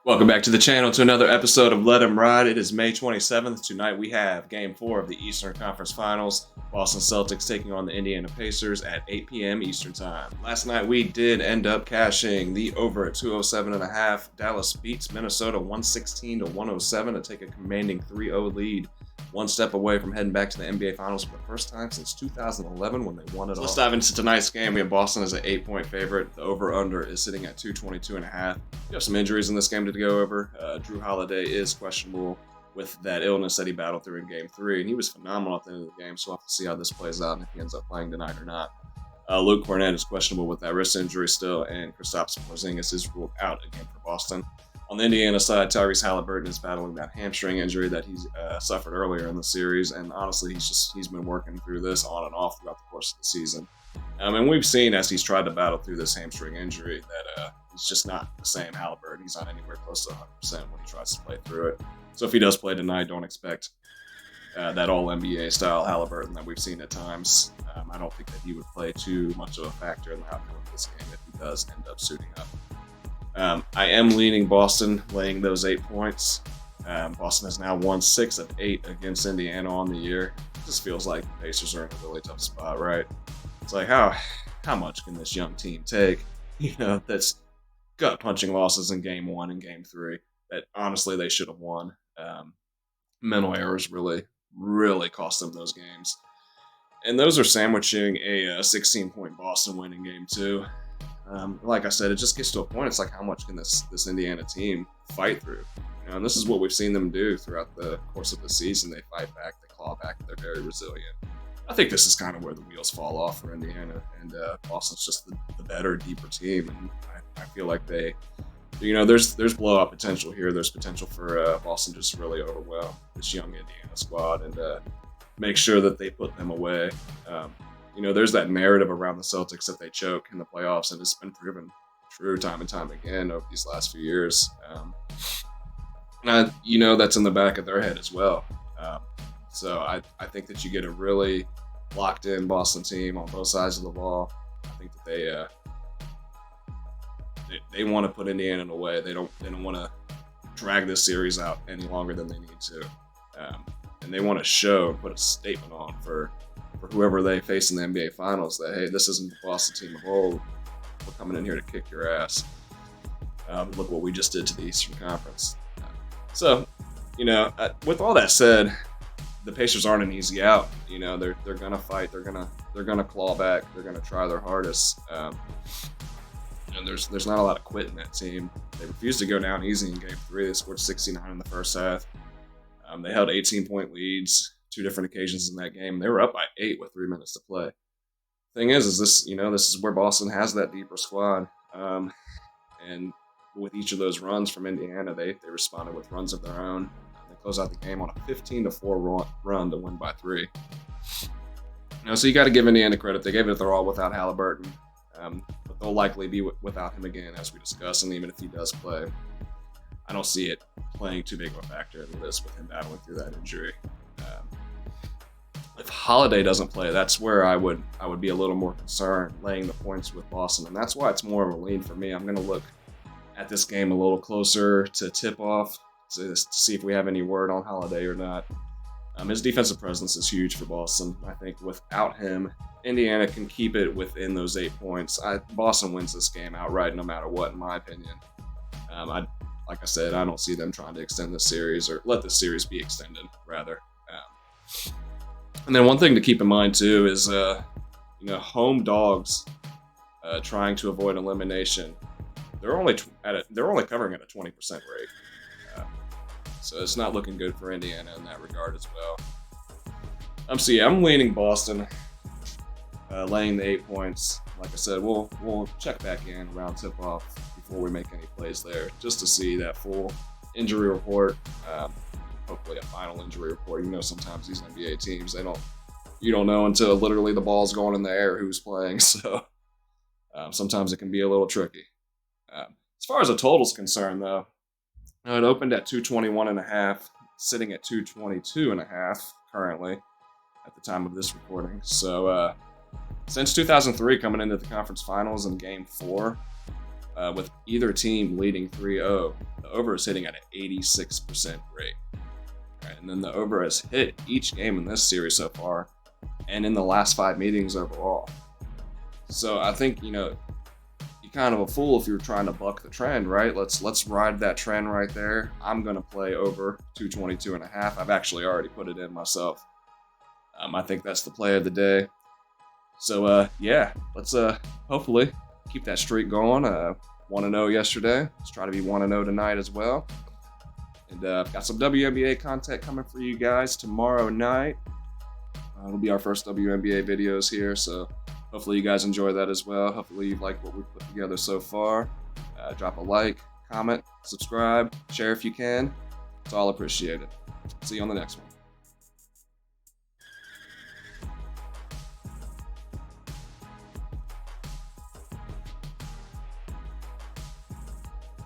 Welcome back to the channel to another episode of Let 'Em Ride. It is May 27th. Tonight we have Game 4 of the Eastern Conference Finals. Boston Celtics taking on the Indiana Pacers at 8 p.m. Eastern Time. Last night we did end up cashing the over at 207.5. Dallas beats Minnesota 116-107 to take a commanding 3-0 lead. One step away from heading back to the NBA Finals for the first time since 2011 when they won it all. Let's dive into tonight's game. We have Boston as an 8-point favorite. The over-under is sitting at 222.5. We have some injuries in this game to go over. Drew Holiday is questionable with that illness that he battled through in Game 3, and he was phenomenal at the end of the game, so we'll have to see how this plays out and if he ends up playing tonight or not. Luke Cornett is questionable with that wrist injury still, and Kristaps Porzingis is ruled out again for Boston. On the Indiana side, Tyrese Halliburton is battling that hamstring injury that he suffered earlier in the series, and honestly, he's been working through this on and off throughout the course of the season. And we've seen as he's tried to battle through this hamstring injury that he's just not the same Halliburton. He's not anywhere close to 100% when he tries to play through it. So if he does play tonight, don't expect that all-NBA style Halliburton that we've seen at times. I don't think that he would play too much of a factor in the outcome of this game if he does end up suiting up. I am leaning Boston, laying those 8 points. Boston has now won 6 of 8 against Indiana on the year. It just feels like the Pacers are in a really tough spot, right? It's like, how much can this young team take? That's gut-punching losses in Game 1 and Game 3 that honestly they should have won. Mental errors really cost them those games. And those are sandwiching a 16-point Boston win in Game 2. Like I said, it just gets to a point. It's like, how much can this Indiana team fight through? And this is what we've seen them do throughout the course of the season. They fight back, they claw back, they're very resilient. I think this is kind of where the wheels fall off for Indiana, and Boston's just the better, deeper team. And I feel like there's blowout potential here. There's potential for Boston just really overwhelm this young Indiana squad and make sure that they put them away. There's that narrative around the Celtics that they choke in the playoffs, and it's been proven true time and time again over these last few years. That's in the back of their head as well. So I think that you get a really locked-in Boston team on both sides of the ball. I think that they want to put Indiana away. They don't want to drag this series out any longer than they need to, and they want to show and put a statement on for whoever they face in the NBA Finals that, hey, this isn't the Boston team of old. We're coming in here to kick your ass. Look what we just did to the Eastern Conference. With all that said, the Pacers aren't an easy out. They're gonna fight. They're gonna claw back. They're gonna try their hardest. There's not a lot of quit in that team. They refused to go down easy in Game 3. They scored 69 in the first half. They held 18-point leads 2 different occasions in that game. They were up by 8 with 3 minutes to play. Thing is this is where Boston has that deeper squad. And with each of those runs from Indiana, they responded with runs of their own. They closed out the game on a 15-4 run to win by 3. So you got to give Indiana credit. They gave it their all without Halliburton. But they'll likely be without him again, as we discussed. And even if he does play, I don't see it playing too big of a factor in this with him battling through that injury. If Holiday doesn't play, that's where I would be a little more concerned laying the points with Boston, and that's why it's more of a lean for me. I'm going to look at this game a little closer to tip-off to see if we have any word on Holiday or not. His defensive presence is huge for Boston. I think without him, Indiana can keep it within those 8 points. Boston wins this game outright no matter what, in my opinion. Like I said, I don't see them trying to extend this series or let this series be extended, rather. And then one thing to keep in mind, too, is home dogs trying to avoid elimination. They're only covering at a 20% rate. So it's not looking good for Indiana in that regard as well. I'm leaning Boston, laying the 8 points. Like I said, we'll check back in around tip-off before we make any plays there, just to see that full injury report. Hopefully a final injury report. Sometimes these NBA teams, you don't know until literally the ball's going in the air who's playing. So sometimes it can be a little tricky. As far as the total's concerned, though, it opened at 221.5, sitting at 222.5 currently at the time of this recording. So since 2003, coming into the conference finals in Game 4, with either team leading 3-0, the over is hitting at an 86% rate. Right, and then the over has hit each game in this series so far and in the last 5 meetings overall. So I think, you're kind of a fool if you're trying to buck the trend, right? Let's ride that trend right there. I'm going to play over 222.5. I've actually already put it in myself. I think that's the play of the day. So, yeah, let's hopefully keep that streak going. 1-0 yesterday. Let's try to be 1-0 tonight as well. And got some WNBA content coming for you guys tomorrow night. It'll be our first WNBA videos here, so hopefully you guys enjoy that as well. Hopefully you like what we've put together so far. Drop a like, comment, subscribe, share if you can. It's all appreciated. See you on the next one.